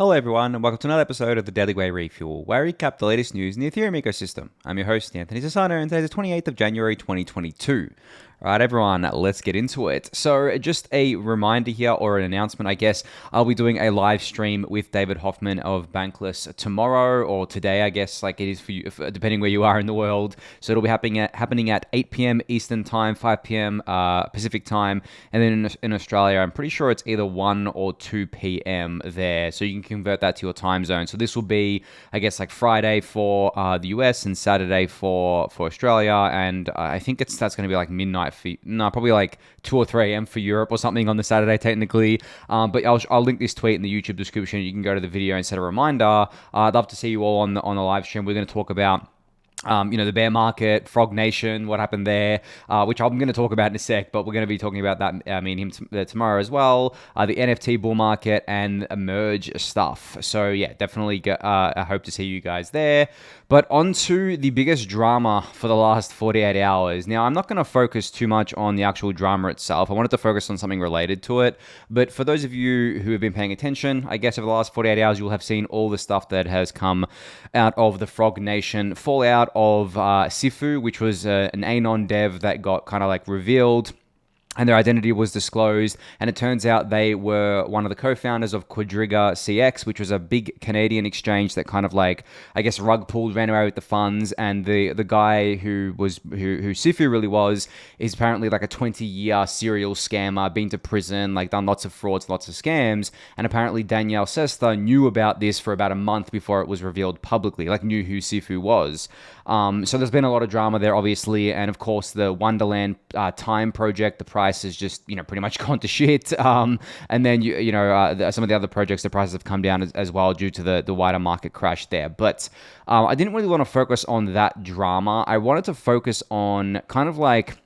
Hello everyone, and welcome to another episode of the Daily Gwei Refuel, where I recap the latest news in the Ethereum ecosystem. I'm your host, Anthony Sassano, and today is the 28th of January 2022. All right, everyone, let's get into it. So just a reminder here, or an announcement, I guess. I'll be doing a live stream with David Hoffman of Bankless tomorrow, or today, I guess, like it is for you, depending where you are in the world. So it'll be happening at 8 p.m. Eastern Time, 5 p.m. Pacific Time, and then in Australia, I'm pretty sure it's either 1 or 2 p.m. there. So you can convert that to your time zone. So this will be, I guess, like Friday for the US and Saturday for Australia, and I think that's going to be like midnight. Probably like 2 or 3 a.m. for Europe or something on the Saturday technically. But I'll link this tweet in the YouTube description. You can go to the video and set a reminder. I'd love to see you all on the live stream. We're going to talk about the bear market, Frog Nation, what happened there, which I'm going to talk about in a sec, but we're going to be talking about that, me and him tomorrow as well, the NFT bull market and merge stuff. So yeah, definitely I hope to see you guys there. But on to the biggest drama for the last 48 hours. Now, I'm not going to focus too much on the actual drama itself. I wanted to focus on something related to it. But for those of you who have been paying attention, I guess over the last 48 hours, you'll have seen all the stuff that has come out of the Frog Nation fallout of Sifu, which was an Anon dev that got kind of like revealed, and their identity was disclosed, and it turns out they were one of the co-founders of Quadriga CX, which was a big Canadian exchange that kind of like, I guess, rug pulled, ran away with the funds, and the guy who Sifu really was is apparently like a 20-year serial scammer, been to prison, like done lots of frauds, lots of scams, and apparently Danielle Sesta knew about this for about a month before it was revealed publicly, like knew who Sifu was. So there's been a lot of drama there, obviously, and of course the Wonderland Time project, the price has just pretty much gone to shit. And then some of the other projects, the prices have come down as well due to the wider market crash there. But I didn't really want to focus on that drama. I wanted to focus on kind of like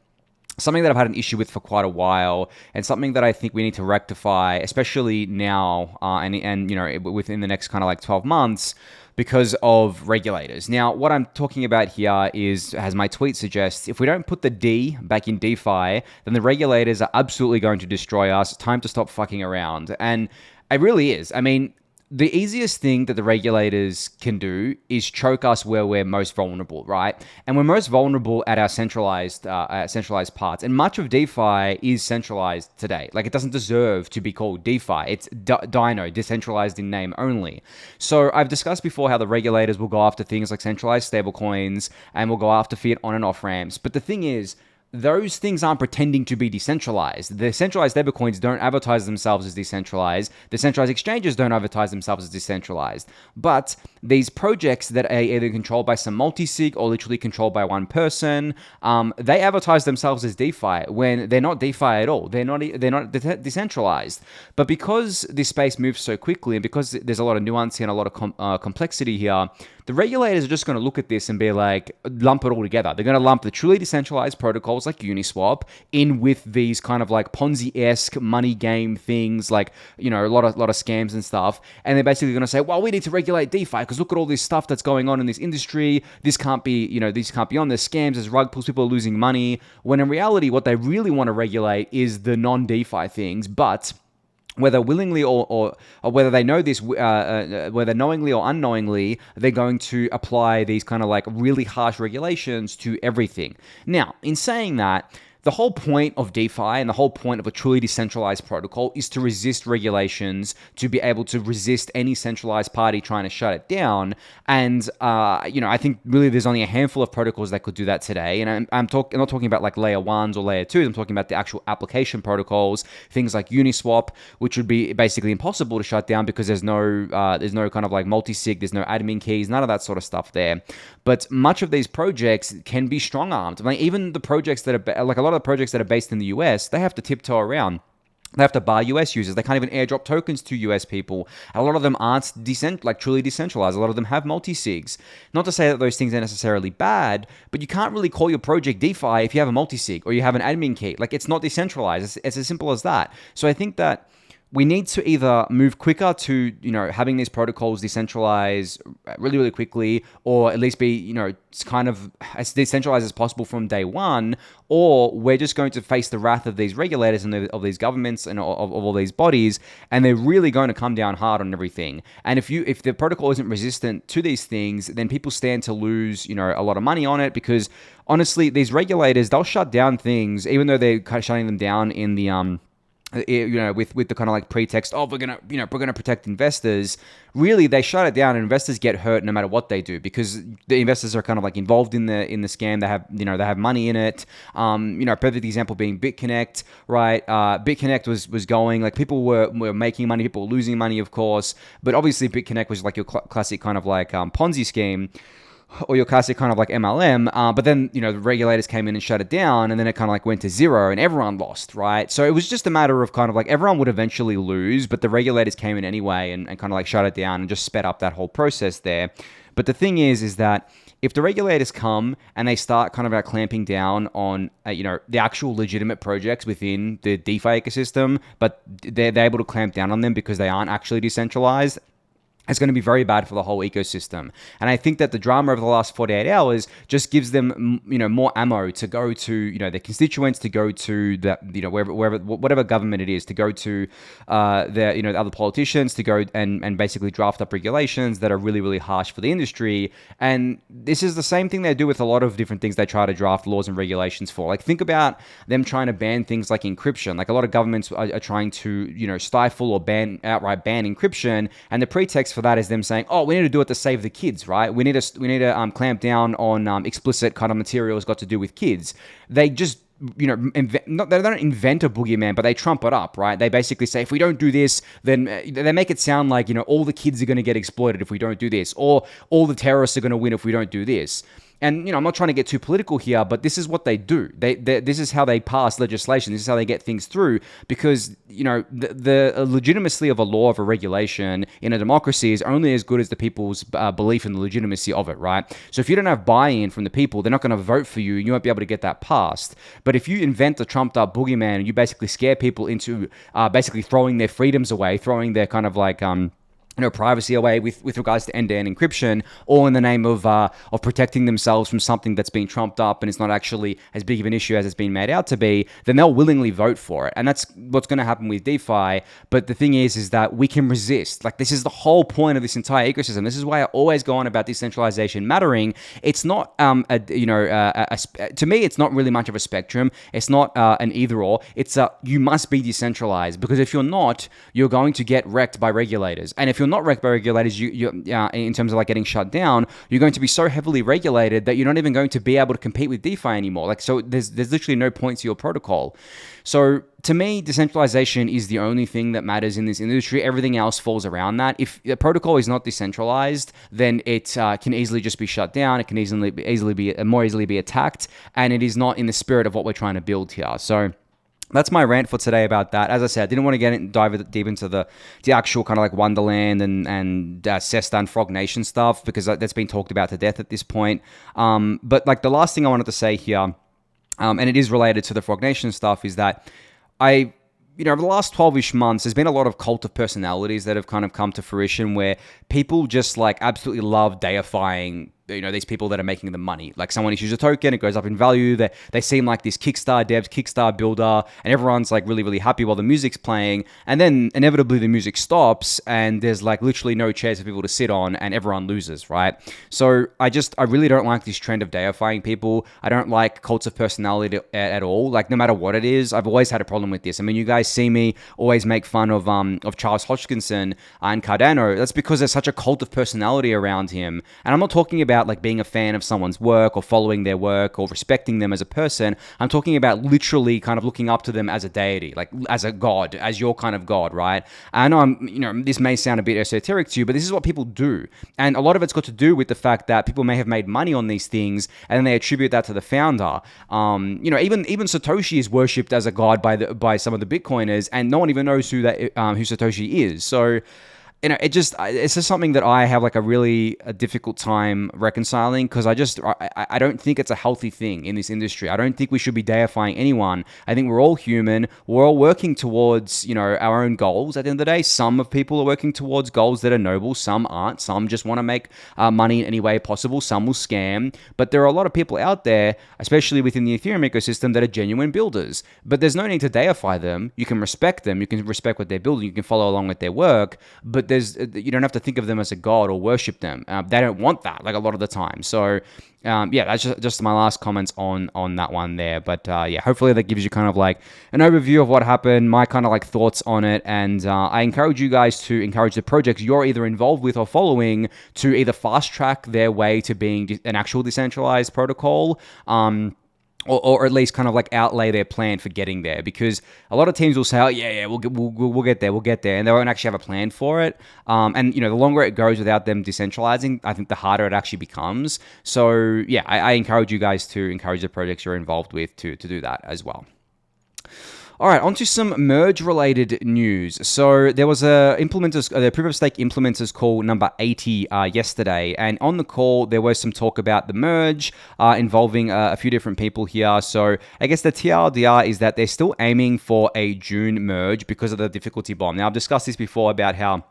something that I've had an issue with for quite a while, and something that I think we need to rectify, especially now and within the next kind of like 12 months. Because of regulators. Now, what I'm talking about here is, as my tweet suggests, if we don't put the D back in DeFi, then the regulators are absolutely going to destroy us. Time to stop fucking around. And it really is. I mean, the easiest thing that the regulators can do is choke us where we're most vulnerable, right? And we're most vulnerable at our centralized parts. And much of DeFi is centralized today. Like, it doesn't deserve to be called DeFi. It's Dino, decentralized in name only. So I've discussed before how the regulators will go after things like centralized stablecoins and will go after fiat on and off ramps. But the thing is, those things aren't pretending to be decentralized. The centralized stablecoins don't advertise themselves as decentralized. The centralized exchanges don't advertise themselves as decentralized. But these projects that are either controlled by some multi-sig or literally controlled by one person, they advertise themselves as DeFi when they're not DeFi at all. They're not decentralized. But because this space moves so quickly, and because there's a lot of nuance and a lot of complexity here, the regulators are just going to look at this and be like, lump it all together. They're going to lump the truly decentralized protocols like Uniswap in with these kind of like Ponzi-esque money game things, like, a lot of scams and stuff. And they're basically going to say, well, we need to regulate DeFi because look at all this stuff that's going on in this industry. This can't be on. There's scams, there's rug pulls, people are losing money. When in reality, what they really want to regulate is the non-DeFi things, but whether willingly or whether they know this, whether knowingly or unknowingly, they're going to apply these kind of like really harsh regulations to everything. Now, in saying that, the whole point of DeFi and the whole point of a truly decentralized protocol is to resist regulations, to be able to resist any centralized party trying to shut it down. And, I think really there's only a handful of protocols that could do that today. And I'm not talking about like layer 1s or layer 2s. I'm talking about the actual application protocols, things like Uniswap, which would be basically impossible to shut down because there's no kind of like multi-sig, there's no admin keys, none of that sort of stuff there. But much of these projects can be strong-armed. Like even the projects that are like a lot of the projects that are based in the US, they have to tiptoe around. They have to bar US users. They can't even airdrop tokens to US people. And a lot of them aren't truly decentralized. A lot of them have multi-sigs. Not to say that those things are necessarily bad, but you can't really call your project DeFi if you have a multi-sig or you have an admin key. Like, it's not decentralized. It's as simple as that. So I think that we need to either move quicker to, having these protocols decentralize really, really quickly, or at least be, it's kind of as decentralized as possible from day one, or we're just going to face the wrath of these regulators and of these governments and of all these bodies, and they're really going to come down hard on everything. And if the protocol isn't resistant to these things, then people stand to lose, a lot of money on it, because honestly, these regulators, they'll shut down things, even though they're kind of shutting them down in the with the kind of like pretext, oh, we're gonna protect investors. Really, they shut it down, and investors get hurt no matter what they do, because the investors are kind of like involved in the scam. They have they have money in it. A perfect example being BitConnect, right? BitConnect was going, like, people were making money, people were losing money, of course, but obviously BitConnect was like your classic kind of like Ponzi scheme, or your classic kind of like MLM, but then, the regulators came in and shut it down, and then it kind of like went to zero, and everyone lost, right? So it was just a matter of kind of like everyone would eventually lose, but the regulators came in anyway and kind of like shut it down and just sped up that whole process there. But the thing is that if the regulators come and they start kind of like clamping down on, the actual legitimate projects within the DeFi ecosystem, but they're able to clamp down on them because they aren't actually decentralized, it's going to be very bad for the whole ecosystem. And I think that the drama over the last 48 hours just gives them, more ammo to go to, their constituents, to go to the, wherever, whatever government it is, to go to their, other politicians, to go and basically draft up regulations that are really, really harsh for the industry. And this is the same thing they do with a lot of different things they try to draft laws and regulations for. Like, think about them trying to ban things like encryption. Like, a lot of governments are trying to, stifle or outright ban encryption. And the pretext for that is them saying, oh, we need to do it to save the kids, right? We need to clamp down on explicit kind of materials got to do with kids. They just they don't invent a boogeyman, but they trump it up, right? They basically say, if we don't do this, then they make it sound like, all the kids are going to get exploited if we don't do this, or all the terrorists are going to win if we don't do this. And, I'm not trying to get too political here, but this is what they do. This is how they pass legislation. This is how they get things through, because, the legitimacy of a law, of a regulation in a democracy is only as good as the people's belief in the legitimacy of it, right? So if you don't have buy-in from the people, they're not going to vote for you, and you won't be able to get that passed. But if you invent a trumped-up boogeyman and you basically scare people into basically throwing their freedoms away, throwing their kind of like privacy away with regards to end-to-end encryption, all in the name of protecting themselves from something that's been trumped up and it's not actually as big of an issue as it's been made out to be, then they'll willingly vote for it. And that's what's going to happen with DeFi. But the thing is that we can resist. Like, this is the whole point of this entire ecosystem. This is why I always go on about decentralization mattering. It's not, to me, it's not really much of a spectrum. It's not an either-or. It's you must be decentralized, because if you're not, you're going to get wrecked by regulators. And if you're not wrecked by regulators, you in terms of like getting shut down, you're going to be so heavily regulated that you're not even going to be able to compete with DeFi anymore. Like, so there's literally no point to your protocol. So to me, decentralization is the only thing that matters in this industry. Everything else falls around that. If the protocol is not decentralized, then it can easily just be shut down. It can more easily be attacked, and it is not in the spirit of what we're trying to build here. So that's my rant for today about that. As I said, I didn't want to dive deep into the actual kind of like Wonderland and Cesta and Frog Nation stuff, because that's been talked about to death at this point. But like, the last thing I wanted to say here, and it is related to the Frog Nation stuff, is that over the last 12-ish months, there's been a lot of cult of personalities that have kind of come to fruition, where people just like absolutely love deifying these people that are making the money. Like, someone issues a token, it goes up in value, they seem like this Kickstarter devs, Kickstarter builder, and everyone's like really, really happy while the music's playing. And then inevitably the music stops and there's like literally no chairs for people to sit on, and everyone loses, right? So I really don't like this trend of deifying people. I don't like cults of personality at all. Like, no matter what it is, I've always had a problem with this. I mean, you guys see me always make fun of Charles Hodgkinson and Cardano. That's because there's such a cult of personality around him. And I'm not talking about like being a fan of someone's work or following their work or respecting them as a person. I'm talking about literally kind of looking up to them as a deity, like as a god, as your kind of god, right? I know this may sound a bit esoteric to you, but this is what people do. And a lot of it's got to do with the fact that people may have made money on these things and then they attribute that to the founder. Even Satoshi is worshipped as a god by some of the Bitcoiners, and no one even knows who Satoshi is. So it's just something that I have like a difficult time reconciling, because I don't think it's a healthy thing in this industry. I don't think we should be deifying anyone. I think we're all human. We're all working towards, our own goals at the end of the day. Some of people are working towards goals that are noble. Some aren't. Some just want to make money in any way possible. Some will scam. But there are a lot of people out there, especially within the Ethereum ecosystem, that are genuine builders. But there's no need to deify them. You can respect them. You can respect what they're building. You can follow along with their work. But you don't have to think of them as a god or worship them. They don't want that, like, a lot of the time. So that's just my last comments on that one there. But hopefully that gives you kind of like an overview of what happened, my kind of like thoughts on it. And I encourage you guys to encourage the projects you're either involved with or following to either fast track their way to being an actual decentralized protocol, or at least kind of like outlay their plan for getting there, because a lot of teams will say, oh yeah, we'll get there, and they won't actually have a plan for it. And the longer it goes without them decentralizing, I think the harder it actually becomes. So yeah, I encourage you guys to encourage the projects you're involved with to do that as well. All right, on to some merge-related news. So there was the proof of stake implementers call number 80 yesterday, and on the call there was some talk about the merge involving a few different people here. So I guess the TLDR is that they're still aiming for a June merge because of the difficulty bomb. Now I've discussed this before about how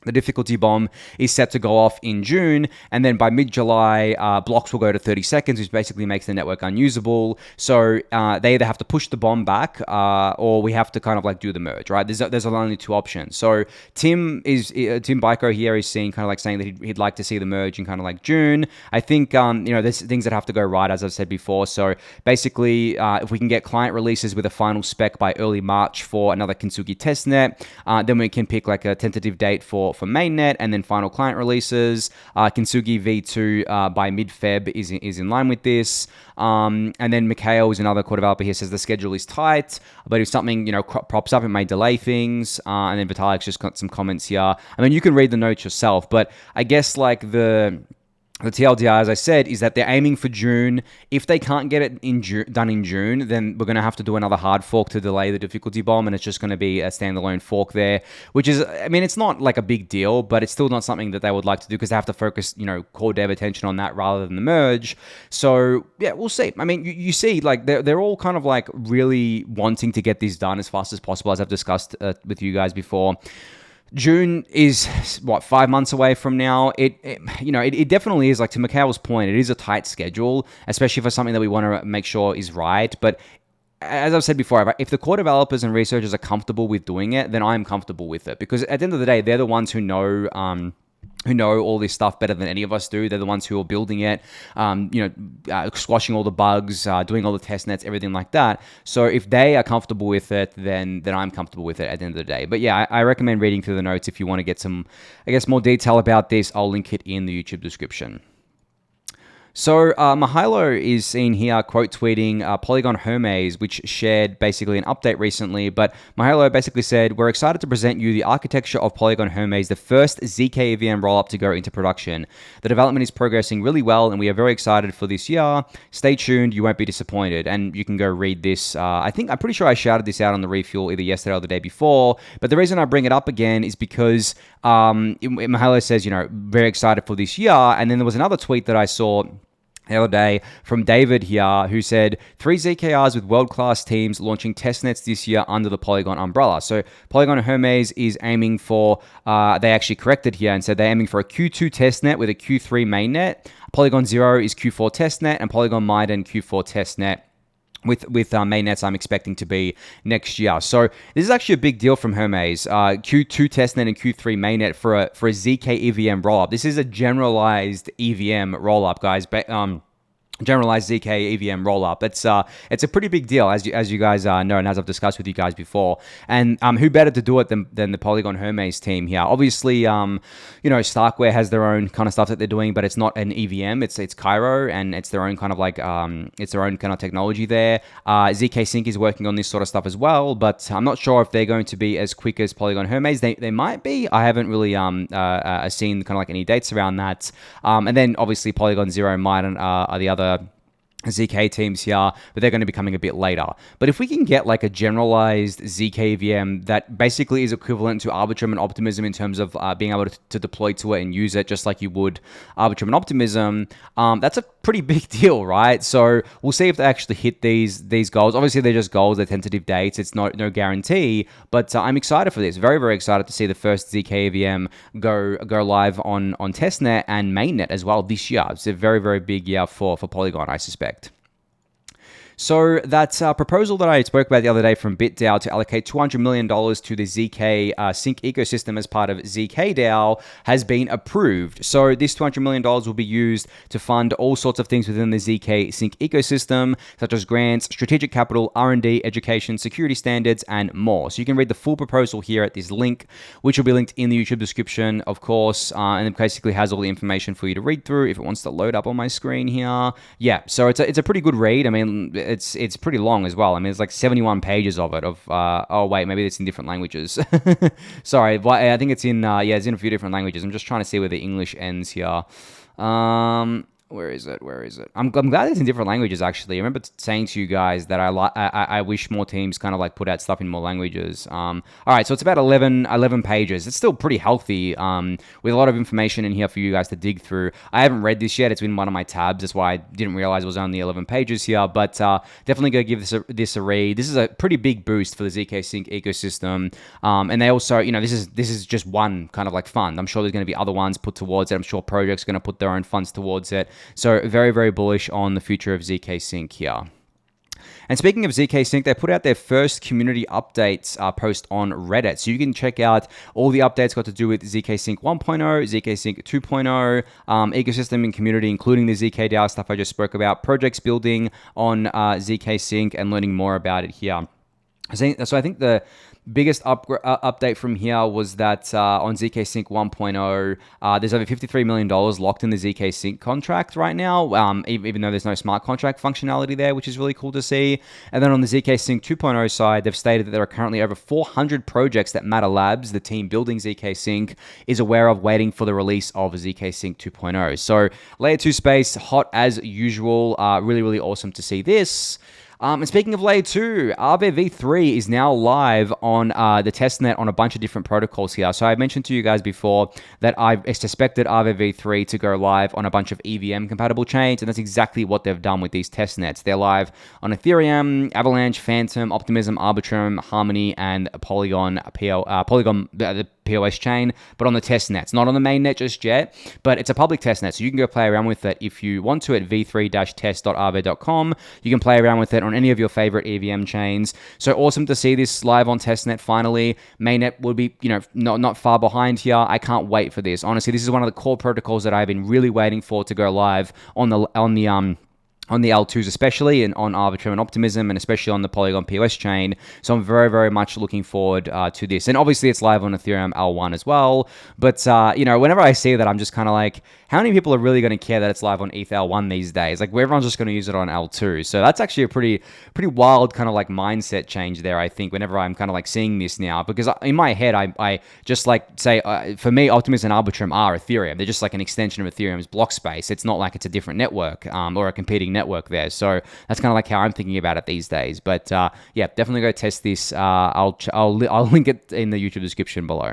the difficulty bomb is set to go off in June, and then by mid-July, blocks will go to 30 seconds, which basically makes the network unusable. So they either have to push the bomb back, or we have to kind of like do the merge, right? There's only two options. So Tim Byko here is saying that he'd like to see the merge in kind of like June. I think there's things that have to go right, as I've said before. So basically, if we can get client releases with a final spec by early March for another Kintsugi testnet, then we can pick like a tentative date for mainnet, and then final client releases. Kintsugi V2 by mid-Feb is in line with this. And then Mihalo is another core developer here, says the schedule is tight, but if something props up, it may delay things. And then Vitalik's just got some comments here. I mean, you can read the notes yourself, but I guess like the TLDR, as I said, is that they're aiming for June. If they can't get it done in June, then we're going to have to do another hard fork to delay the difficulty bomb, and it's just going to be a standalone fork there, which is, I mean, it's not like a big deal, but it's still not something that they would like to do because they have to focus, core dev attention on that rather than the merge. So, yeah, we'll see. I mean, you see, like, they're all kind of, like, really wanting to get this done as fast as possible, as I've discussed with you guys before. June is, 5 months away from now. It definitely is, like, to Mikhail's point, it is a tight schedule, especially for something that we want to make sure is right. But as I've said before, if the core developers and researchers are comfortable with doing it, then I'm comfortable with it. Because at the end of the day, they're the ones who know all this stuff better than any of us do. They're the ones who are building it, squashing all the bugs, doing all the test nets, everything like that. So if they are comfortable with it, then I'm comfortable with it at the end of the day. But yeah, I recommend reading through the notes if you want to get some, more detail about this. I'll link it in the YouTube description. So Mihalo is seen here quote tweeting Polygon Hermez, which shared basically an update recently. But Mihalo basically said, "We're excited to present you the architecture of Polygon Hermez, the first zk EVM rollup to go into production. The development is progressing really well, and we are very excited for this year. Stay tuned, you won't be disappointed." And you can go read this. I'm pretty sure I shouted this out on the Refuel either yesterday or the day before. But the reason I bring it up again is because Mihalo says, very excited for this year. And then there was another tweet that I saw the other day from David here, who said 3 ZKRs with world-class teams launching testnets this year under the Polygon umbrella. So Polygon Hermez is aiming for, they actually corrected here and said they're aiming for a Q2 testnet with a Q3 mainnet. Polygon 0 is Q4 testnet, and Polygon Maiden Q4 testnet. With mainnets, I'm expecting to be next year. So this is actually a big deal from Hermez. Q2 testnet and Q3 mainnet for a zk EVM rollup. This is a generalized EVM rollup, guys. Generalized zk EVM rollup. It's a pretty big deal, as you guys know, and as I've discussed with you guys before. And who better to do it than the Polygon Hermez team here? Obviously, Starkware has their own kind of stuff that they're doing, but it's not an EVM. It's Cairo, and it's their own kind of like it's their own kind of technology there. zkSync is working on this sort of stuff as well, but I'm not sure if they're going to be as quick as Polygon Hermez. They might be. I haven't really seen kind of like any dates around that. And then obviously Polygon 0 and Maiden are the other ZK teams here, but they're going to be coming a bit later. But if we can get like a generalized ZK VM that basically is equivalent to Arbitrum and Optimism in terms of being able to deploy to it and use it just like you would Arbitrum and Optimism, that's a pretty big deal, right? So we'll see if they actually hit these goals. Obviously, they're just goals, they're tentative dates. It's no guarantee, but I'm excited for this. Very, very excited to see the first ZK VM go live on testnet and mainnet as well this year. It's a very, very big year for Polygon, I suspect. So that proposal that I spoke about the other day from BitDAO to allocate $200 million to the zkSync ecosystem as part of zkDAO has been approved. So this $200 million will be used to fund all sorts of things within the zkSync ecosystem, such as grants, strategic capital, R&D, education, security standards, and more. So you can read the full proposal here at this link, which will be linked in the YouTube description, of course, and it basically has all the information for you to read through if it wants to load up on my screen here. Yeah, so it's a pretty good read. I mean, it's pretty long as well. I mean, it's like 71 pages of it. Oh wait, maybe it's in different languages. Sorry, I think it's in it's in a few different languages. I'm just trying to see where the English ends here. Where is it? I'm glad it's in different languages, actually. I remember saying to you guys that I wish more teams kind of like put out stuff in more languages. All right, so it's about 11 pages. It's still pretty healthy with a lot of information in here for you guys to dig through. I haven't read this yet. It's in one of my tabs. That's why I didn't realize it was only 11 pages here, but definitely go give this a read. This is a pretty big boost for the zkSync ecosystem. And they also, this is just one kind of like fund. I'm sure there's going to be other ones put towards it. I'm sure projects are going to put their own funds towards it. So very, very bullish on the future of zkSync here. And speaking of zkSync, they put out their first community updates post on Reddit. So you can check out all the updates got to do with zkSync 1.0, zkSync 2.0, ecosystem and community, including the zkDAO stuff I just spoke about, projects building on zkSync, and learning more about it here. So I think the biggest update from here was that on zkSync 1.0, there's over $53 million locked in the zkSync contract right now, even though there's no smart contract functionality there, which is really cool to see. And then on the zkSync 2.0 side, they've stated that there are currently over 400 projects that Matter Labs, the team building zkSync, is aware of, waiting for the release of zkSync 2.0. So layer 2 space, hot as usual. Really, really awesome to see this. And speaking of layer 2, Aave V3 is now live on the testnet on a bunch of different protocols here. So I mentioned to you guys before that I suspected Aave V3 to go live on a bunch of EVM compatible chains, and that's exactly what they've done with these testnets. They're live on Ethereum, Avalanche, Phantom, Optimism, Arbitrum, Harmony, and Polygon, the POS chain, but on the testnets, not on the mainnet just yet, but it's a public testnet, so you can go play around with it if you want to at v3-test.aave.com. You can play around with it on any of your favorite EVM chains. So awesome to see this live on testnet finally. Mainnet will be, not far behind here. I can't wait for this. Honestly, this is one of the core protocols that I've been really waiting for to go live on the L2s especially, and on Arbitrum and Optimism, and especially on the Polygon POS chain. So I'm very, very much looking forward to this. And obviously it's live on Ethereum L1 as well. But, whenever I see that, I'm just kind of like, how many people are really going to care that it's live on ETH L1 these days? Like, everyone's just going to use it on L2. So that's actually a pretty wild kind of like mindset change there, I think, whenever I'm kind of like seeing this now. Because in my head, I just like say, for me, Optimism and Arbitrum are Ethereum. They're just like an extension of Ethereum's block space. It's not like it's a different network or a competing network there. So that's kind of like how I'm thinking about it these days. But yeah, definitely go test this. I'll link it in the YouTube description below.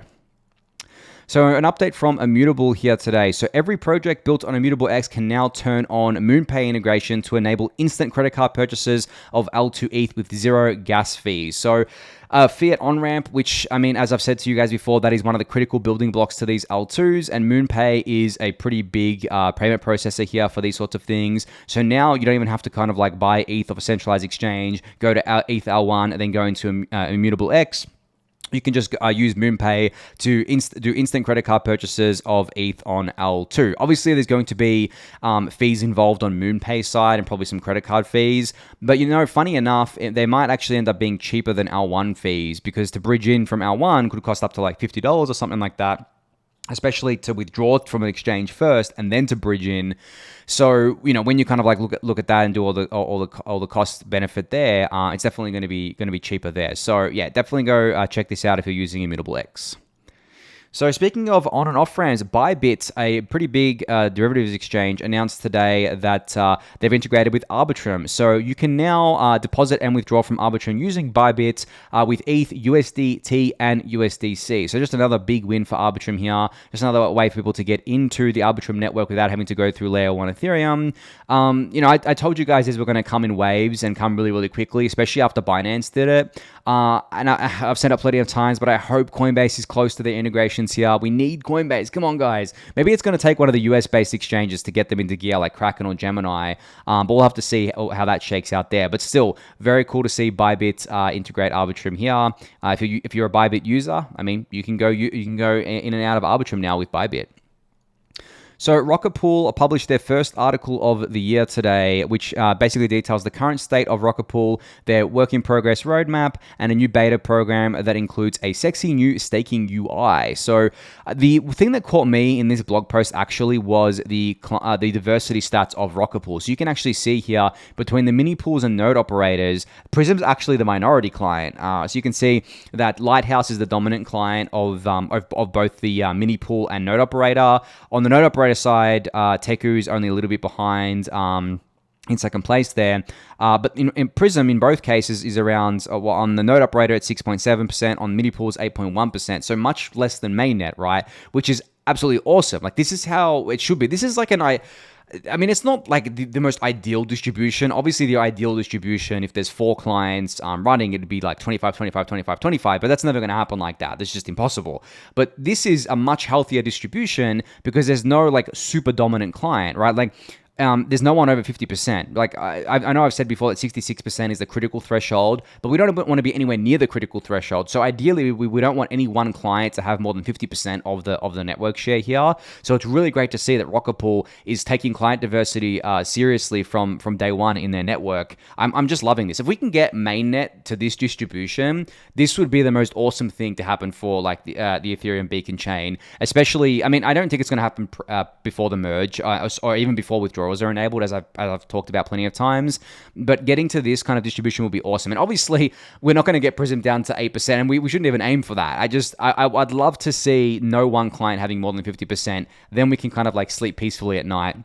So an update from Immutable here today. So every project built on Immutable X can now turn on MoonPay integration to enable instant credit card purchases of L2 ETH with zero gas fees. So fiat on-ramp, which, I mean, as I've said to you guys before, that is one of the critical building blocks to these L2s, and MoonPay is a pretty big payment processor here for these sorts of things. So now you don't even have to kind of like buy ETH off a centralized exchange, go to ETH L1, and then go into Immutable X. You can just use MoonPay to do instant credit card purchases of ETH on L2. Obviously, there's going to be fees involved on MoonPay side and probably some credit card fees. But, funny enough, they might actually end up being cheaper than L1 fees, because to bridge in from L1 could cost up to like $50 or something like that, especially to withdraw from an exchange first and then to bridge in. So, when you kind of like look at that and do all the cost benefit there, it's definitely going to be cheaper there. So yeah, definitely go check this out if you're using Immutable X. So speaking of on and off ramps, ByBit, a pretty big derivatives exchange, announced today that they've integrated with Arbitrum. So you can now deposit and withdraw from Arbitrum using ByBit with ETH, USDT, and USDC. So just another big win for Arbitrum here. Just another way for people to get into the Arbitrum network without having to go through layer 1 Ethereum. I told you guys these were going to come in waves and come really, really quickly, especially after Binance did it. And I've said it plenty of times, but I hope Coinbase is close to their integrations here. We need Coinbase. Come on, guys. Maybe it's going to take one of the US-based exchanges to get them into gear like Kraken or Gemini, but we'll have to see how that shakes out there. But still, very cool to see ByBit integrate Arbitrum here. If you're a ByBit user, I mean, you can go in and out of Arbitrum now with ByBit. So Rocket Pool published their first article of the year today, which basically details the current state of Rocket Pool, their work in progress roadmap, and a new beta program that includes a sexy new staking UI. So the thing that caught me in this blog post actually was the diversity stats of Rocket Pool. So you can actually see here between the mini pools and node operators, Prism's actually the minority client. So you can see that Lighthouse is the dominant client of both the mini pool and node operator. On the node operator side, Teku is only a little bit behind in second place there. But in Prism, in both cases, is around, on the node operator at 6.7%, on mini pools 8.1%, so much less than mainnet, right? Which is absolutely awesome. Like, this is how it should be. This is like I mean, it's not like the most ideal distribution. Obviously, the ideal distribution, if there's 4 clients running, it'd be like 25, 25, 25, 25, but that's never going to happen like that. That's just impossible. But this is a much healthier distribution because there's no like super dominant client, right? Like, there's no one over 50%. Like, I know I've said before that 66% is the critical threshold, but we don't want to be anywhere near the critical threshold. So ideally, we don't want any one client to have more than 50% of the network share here. So it's really great to see that Rocket Pool is taking client diversity seriously from day one in their network. I'm just loving this. If we can get mainnet to this distribution, this would be the most awesome thing to happen for like the Ethereum beacon chain. Especially, I mean, I don't think it's going to happen before the merge or even before withdrawals are enabled, as I've talked about plenty of times. But getting to this kind of distribution will be awesome. And obviously, we're not going to get Prism down to 8%, and we shouldn't even aim for that. I'd love to see no one client having more than 50%. Then we can kind of like sleep peacefully at night.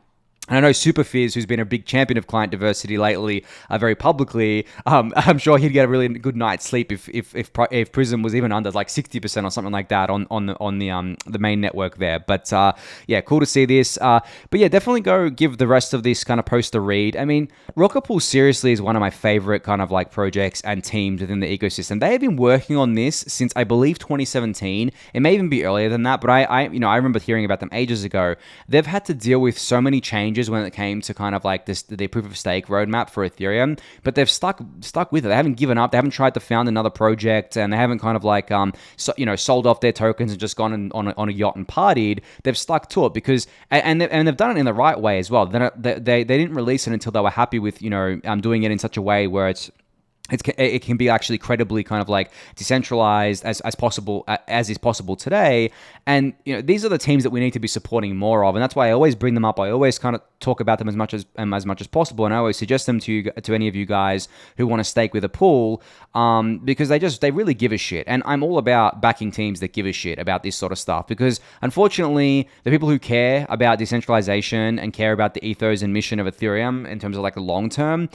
And I know Superfizz, who's been a big champion of client diversity lately, very publicly, I'm sure he'd get a really good night's sleep if Prism was even under like 60% or something like that on the main network there. But yeah, cool to see this. But yeah, definitely go give the rest of this kind of post a read. I mean, Rocket Pool seriously is one of my favorite kind of like projects and teams within the ecosystem. They have been working on this since I believe 2017. It may even be earlier than that, but I remember hearing about them ages ago. They've had to deal with so many changes when it came to kind of like the proof of stake roadmap for Ethereum, but they've stuck with it. They haven't given up. They haven't tried to found another project, and they haven't kind of like sold off their tokens and just gone on a yacht and partied. They've stuck to it because and they've done it in the right way as well. They didn't release it until they were happy with doing it in such a way where it can be actually credibly kind of like decentralized as possible, as is possible today. And these are the teams that we need to be supporting more of, and that's why I always bring them up. I always kind of talk about them as much as possible, and I always suggest them to any of you guys who want to stake with a pool, because they really give a shit. And I'm all about backing teams that give a shit about this sort of stuff, because unfortunately, the people who care about decentralization and care about the ethos and mission of Ethereum in terms of like the long term,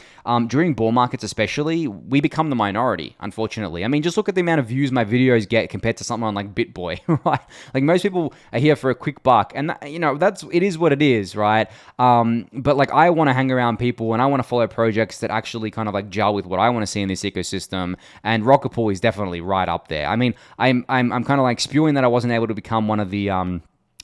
during bull markets especially, we become the minority, unfortunately. I mean, just look at the amount of views my videos get compared to someone like BitBoy, right? Like, most people are here for a quick buck, and it is what it is, right? But like, I want to hang around people, and I want to follow projects that actually kind of like gel with what I want to see in this ecosystem. And Rocket Pool is definitely right up there. I mean, I'm kind of like spewing that I wasn't able to become one of the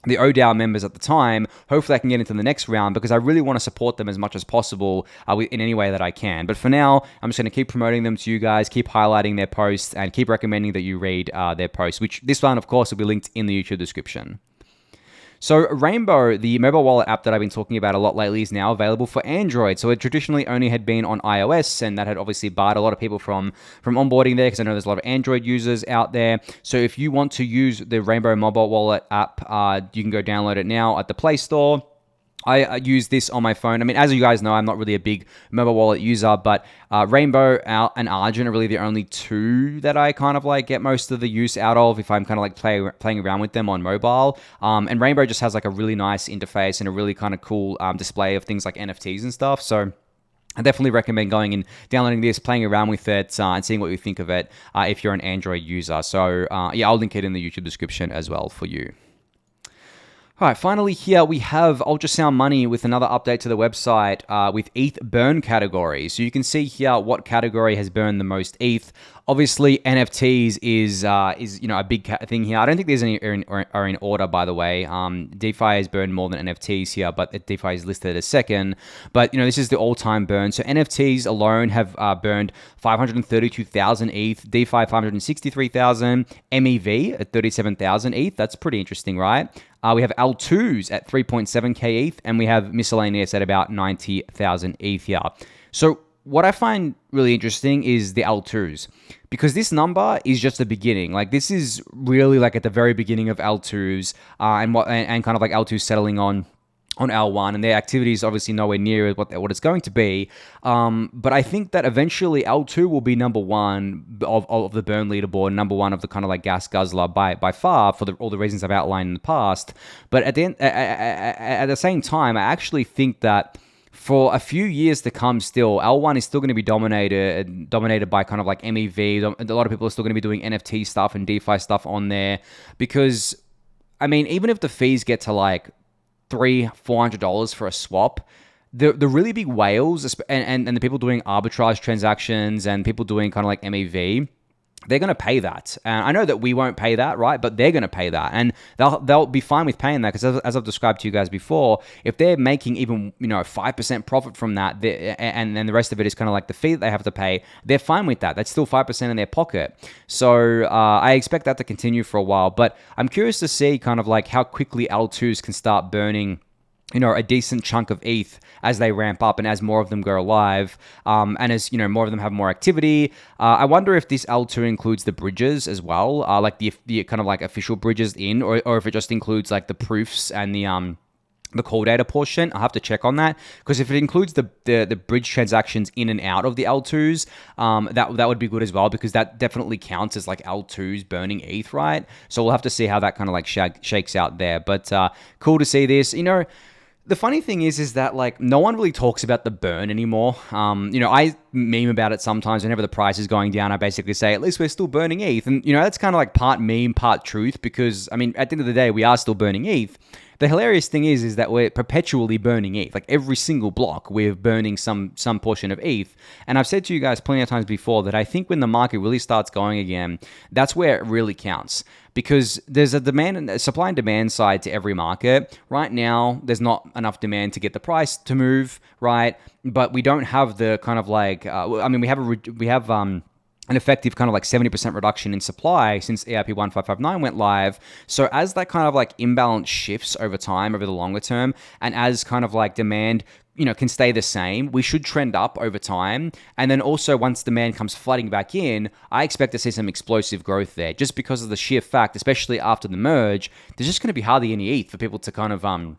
ODAO members at the time. Hopefully I can get into the next round, because I really want to support them as much as possible in any way that I can. But for now, I'm just going to keep promoting them to you guys, keep highlighting their posts, and keep recommending that you read their posts, which this one, of course, will be linked in the YouTube description. So Rainbow, the mobile wallet app that I've been talking about a lot lately, is now available for Android. So it traditionally only had been on iOS, and that had obviously barred a lot of people from onboarding there, because I know there's a lot of Android users out there. So if you want to use the Rainbow mobile wallet app, you can go download it now at the Play Store. I use this on my phone. I mean, as you guys know, I'm not really a big mobile wallet user, but Rainbow and Argent are really the only two that I kind of like get most of the use out of if I'm kind of like playing around with them on mobile. And Rainbow just has like a really nice interface and a really kind of cool display of things like NFTs and stuff. So I definitely recommend going and downloading this, playing around with it, and seeing what you think of it if you're an Android user. So yeah, I'll link it in the YouTube description as well for you. All right, finally here we have UltraSoundMoney with another update to the website with ETH burn category. So you can see here what category has burned the most ETH. Obviously, NFTs is a big thing here. I don't think there's any are in order, by the way. DeFi has burned more than NFTs here, but DeFi is listed as second. But this is the all-time burn. So NFTs alone have burned 532,000 ETH, DeFi 563,000, MEV at 37,000 ETH. That's pretty interesting, right? We have L2s at 3.7k ETH, and we have miscellaneous at about 90,000 ETH here. So what I find really interesting is the L2s, because this number is just the beginning. Like, this is really like at the very beginning of L2s, and kind of like L2s settling on L1, and their activity is obviously nowhere near what it's going to be. But I think that eventually L2 will be number one of the burn leaderboard, number one of the kind of like gas guzzler by far for all the reasons I've outlined in the past. But at the same time, I actually think that for a few years to come still, L1 is still going to be dominated by kind of like MEV. A lot of people are still going to be doing NFT stuff and DeFi stuff on there, because, I mean, even if the fees get to like $300-$400 for a swap, the really big whales and the people doing arbitrage transactions and people doing kind of like MEV, they're going to pay that. And I know that we won't pay that, right? But they're going to pay that, and they'll be fine with paying that, because as I've described to you guys before, if they're making even 5% profit from that, and then the rest of it is kind of like the fee that they have to pay, they're fine with that. That's still 5% in their pocket. So I expect that to continue for a while. But I'm curious to see kind of like how quickly L2s can start burning a decent chunk of ETH as they ramp up and as more of them go live, and as more of them have more activity. I wonder if this L2 includes the bridges as well, like the kind of like official bridges in, or if it just includes like the proofs and the call data portion. I'll have to check on that, because if it includes the bridge transactions in and out of the L2s, that would be good as well, because that definitely counts as like L2s burning ETH, right? So we'll have to see how that kind of like shakes out there. But cool to see this. The funny thing is that like no one really talks about the burn anymore. I meme about it sometimes. Whenever the price is going down, I basically say, at least we're still burning ETH. And, that's kind of like part meme, part truth, because, I mean, at the end of the day, we are still burning ETH. The hilarious thing is that we're perpetually burning ETH. Like every single block, we're burning some portion of ETH. And I've said to you guys plenty of times before that I think when the market really starts going again, that's where it really counts. Because there's a supply and demand side to every market. Right now, there's not enough demand to get the price to move, right? But we don't have the kind of like, we have an effective kind of like 70% reduction in supply since EIP 1559 went live. So as that kind of like imbalance shifts over time, over the longer term, and as kind of like demand can stay the same, we should trend up over time. And then also once demand comes flooding back in, I expect to see some explosive growth there, just because of the sheer fact, especially after the merge, there's just going to be hardly any ETH for people to kind of for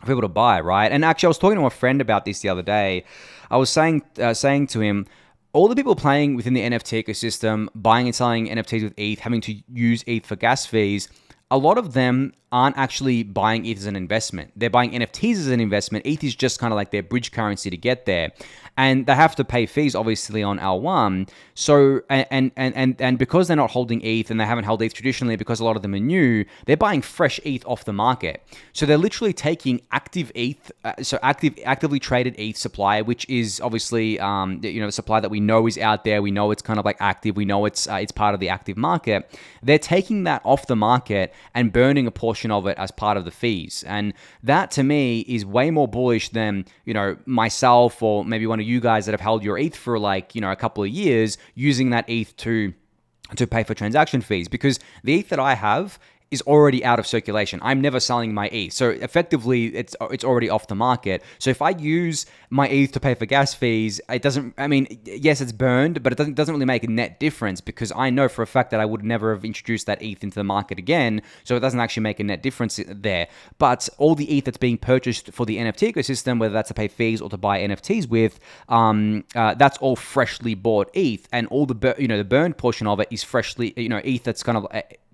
people to buy, right? And actually, I was talking to a friend about this the other day. I was saying to him, all the people playing within the NFT ecosystem, buying and selling NFTs with ETH, having to use ETH for gas fees, a lot of them aren't actually buying ETH as an investment. They're buying NFTs as an investment. ETH is just kind of like their bridge currency to get there. And they have to pay fees, obviously, on L1. So, and because they're not holding ETH, and they haven't held ETH traditionally because a lot of them are new, they're buying fresh ETH off the market. So they're literally taking active ETH, actively traded ETH supply, which is obviously, the supply that we know is out there. We know it's kind of like active. We know it's part of the active market. They're taking that off the market and burning a portion of it as part of the fees. And that, to me, is way more bullish than, myself or maybe one of you guys that have held your ETH for like, a couple of years, using that ETH to pay for transaction fees. Because the ETH that I have, is already out of circulation. I'm never selling my ETH. So effectively, it's already off the market. So if I use my ETH to pay for gas fees, it doesn't, I mean, yes, it's burned, but it doesn't really make a net difference because I know for a fact that I would never have introduced that ETH into the market again. So it doesn't actually make a net difference there. But all the ETH that's being purchased for the NFT ecosystem, whether that's to pay fees or to buy NFTs with, that's all freshly bought ETH, and all the the burned portion of it is freshly ETH that's kind of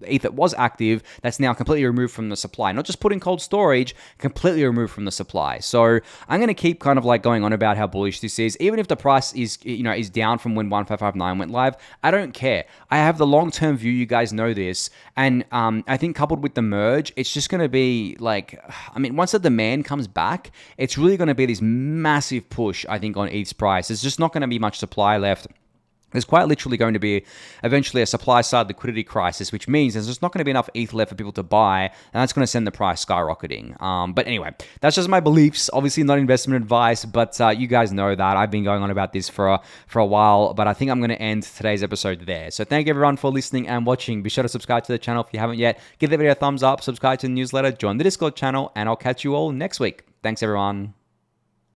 ETH that was active that's now completely removed from the supply, not just put in cold storage, completely removed from the supply. So I'm going to keep kind of like going on about how bullish this is, even if the price is is down from when 1559 went live. I don't care. I have the long-term view. You guys know this, and I think coupled with the merge, it's just going to be like, I mean, once the demand comes back, it's really going to be this massive push, I think, on ETH's price. There's just not going to be much supply left. There's quite literally going to be eventually a supply-side liquidity crisis, which means there's just not going to be enough ETH left for people to buy, and that's going to send the price skyrocketing. But anyway, that's just my beliefs. Obviously, not investment advice, but you guys know that. I've been going on about this for a while, but I think I'm going to end today's episode there. So thank you everyone for listening and watching. Be sure to subscribe to the channel if you haven't yet. Give the video a thumbs up, subscribe to the newsletter, join the Discord channel, and I'll catch you all next week. Thanks, everyone.